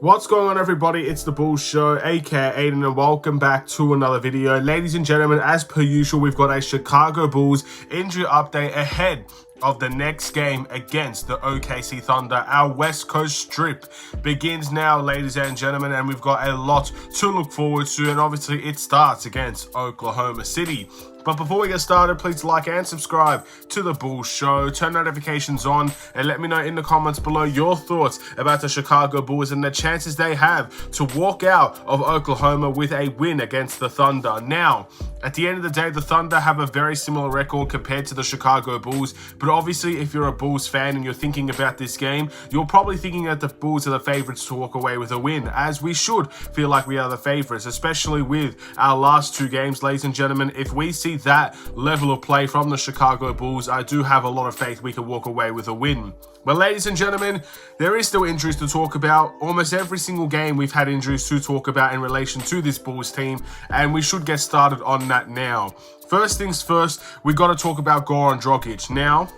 What's going on, everybody? It's the Bulls Show, aka Aiden, and welcome back to another video. Ladies and gentlemen, as per usual, we've got a Chicago Bulls injury update ahead of the next game against the OKC Thunder. Our West Coast trip begins now, ladies and gentlemen, and we've got a lot to look forward to, and obviously it starts against Oklahoma City. But before we get started, please like and subscribe to the Bulls Show, turn notifications on, and let me know in the comments below your thoughts about the Chicago Bulls and the chances they have to walk out of Oklahoma with a win against the Thunder. Now, at the end of the day, the Thunder have a very similar record compared to the Chicago Bulls, but obviously if you're a Bulls fan and you're thinking about this game, you're probably thinking that the Bulls are the favorites to walk away with a win, as we should feel like we are the favorites, especially with our last two games, ladies and gentlemen. If we see that level of play from the Chicago Bulls, I do have a lot of faith we can walk away with a win. But ladies and gentlemen, there is still injuries to talk about. Almost every single game we've had injuries to talk about in relation to this Bulls team, and we should get started on that now. First things first, we got to talk about Goran Dragic. Now,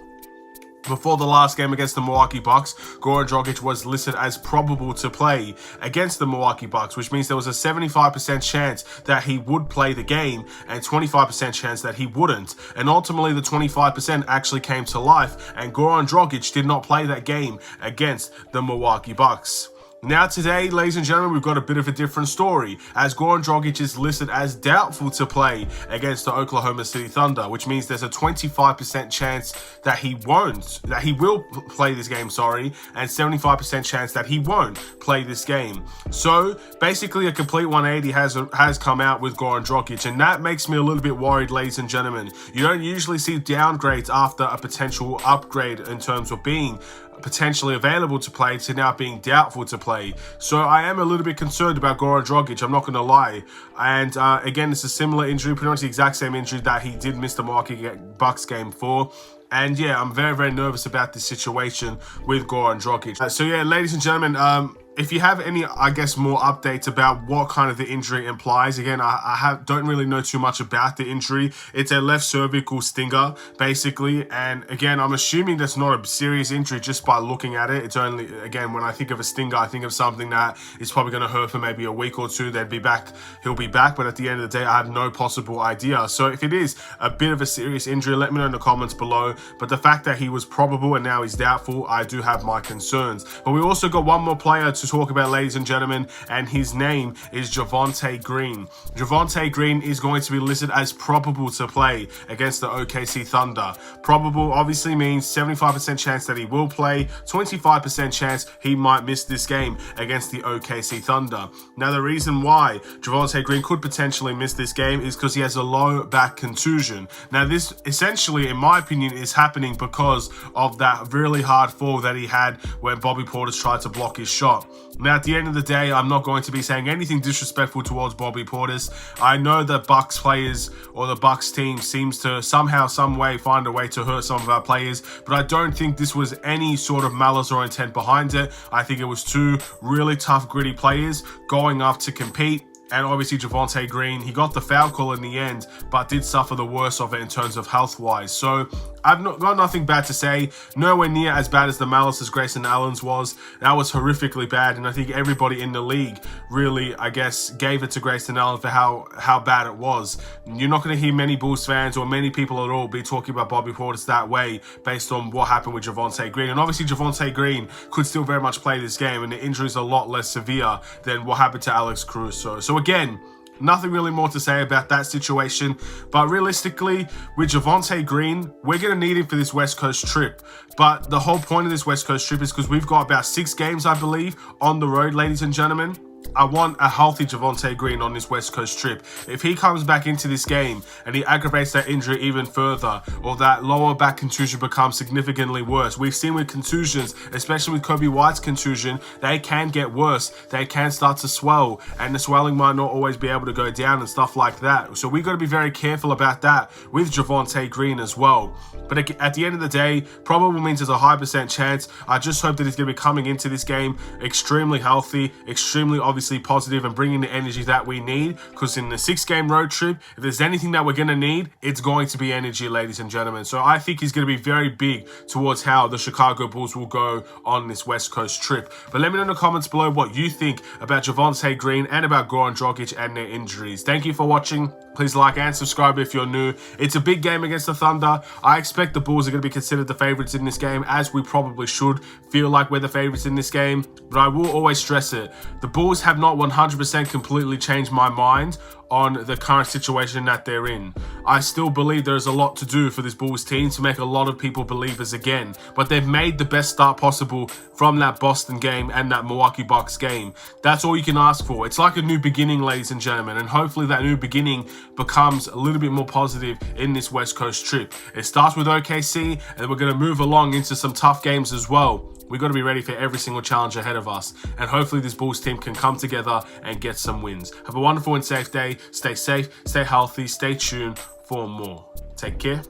before the last game against the Milwaukee Bucks, Goran Dragic was listed as probable to play against the Milwaukee Bucks, which means there was a 75% chance that he would play the game and 25% chance that he wouldn't. And ultimately, the 25% actually came to life, and Goran Dragic did not play that game against the Milwaukee Bucks. Now today, ladies and gentlemen, we've got a bit of a different story, as Goran Dragic is listed as doubtful to play against the Oklahoma City Thunder, which means there's a 25% chance that he will play this game, and 75% chance that he won't play this game. So basically a complete 180 has come out with Goran Dragic, and that makes me a little bit worried, ladies and gentlemen. You don't usually see downgrades after a potential upgrade in terms of being potentially available to play to now being doubtful to play. So I am a little bit concerned about Goran Dragic, I'm not going to lie. And again, it's a similar injury, pretty much the exact same injury that he did miss the Milwaukee Bucks game for. And yeah, I'm very, very nervous about this situation with Goran Dragic. So yeah, ladies and gentlemen, if you have any, I guess, more updates about what kind of the injury implies, again, I don't really know too much about the injury. It's a left cervical stinger, basically. And again, I'm assuming that's not a serious injury just by looking at it. It's only, again, when I think of a stinger, I think of something that is probably going to hurt for maybe a week or two. He'll be back. But at the end of the day, I have no possible idea. So if it is a bit of a serious injury, let me know in the comments below. But the fact that he was probable and now he's doubtful, I do have my concerns. But we also got one more player to talk about, ladies and gentlemen, and his name is Javonte Green. Javonte Green is going to be listed as probable to play against the OKC Thunder. Probable obviously means 75% chance that he will play, 25% chance he might miss this game against the OKC Thunder. Now, the reason why Javonte Green could potentially miss this game is because he has a low back contusion. Now, this essentially, in my opinion, is happening because of that really hard fall that he had when Bobby Portis tried to block his shot. Now, at the end of the day, I'm not going to be saying anything disrespectful towards Bobby Portis. I know that Bucks players or the Bucks team seems to somehow, some way find a way to hurt some of our players, but I don't think this was any sort of malice or intent behind it. I think it was two really tough, gritty players going up to compete. And obviously Javonte Green, he got the foul call in the end, but did suffer the worst of it in terms of health-wise. So I've got nothing bad to say. Nowhere near as bad as the malice as Grayson Allen's was. That was horrifically bad, and I think everybody in the league really, I guess, gave it to Grayson Allen for how bad it was. You're not going to hear many Bulls fans or many people at all be talking about Bobby Portis that way based on what happened with Javonte Green. And obviously Javonte Green could still very much play this game, and the injury is a lot less severe than what happened to Alex Caruso. So again, nothing really more to say about that situation, but realistically, with Javonte Green, we're going to need him for this West Coast trip. But the whole point of this West Coast trip is because we've got about 6 games, I believe, on the road, ladies and gentlemen. I want a healthy Javonte Green on this West Coast trip. If he comes back into this game and he aggravates that injury even further, or that lower back contusion becomes significantly worse, we've seen with contusions, especially with Kobe White's contusion, they can get worse. They can start to swell, and the swelling might not always be able to go down and stuff like that. So we've got to be very careful about that with Javonte Green as well. But at the end of the day, probable means there's a high % chance. I just hope that he's going to be coming into this game extremely healthy, extremely obvious obviously positive and bringing the energy that we need, because in the 6-game road trip, if there's anything that we're going to need, it's going to be energy, ladies and gentlemen. So I think he's going to be very big towards how the Chicago Bulls will go on this West Coast trip. But let me know in the comments below what you think about Javonte Green and about Goran Dragic and their injuries. Thank you for watching. Please like and subscribe if you're new. It's a big game against the Thunder. I expect the Bulls are going to be considered the favorites in this game, as we probably should feel like we're the favorites in this game. But I will always stress it. The Bulls have not 100% completely changed my mind on the current situation that they're in. I still believe there's a lot to do for this Bulls team to make a lot of people believers again. But they've made the best start possible from that Boston game and that Milwaukee Bucks game. That's all you can ask for. It's like a new beginning, ladies and gentlemen. And hopefully that new beginning becomes a little bit more positive in this West Coast trip. It starts with OKC, and we're going to move along into some tough games as well. We've got to be ready for every single challenge ahead of us. And hopefully this Bulls team can come together and get some wins. Have a wonderful and safe day. Stay safe, stay healthy, stay tuned for more. Take care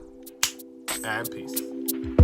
and peace.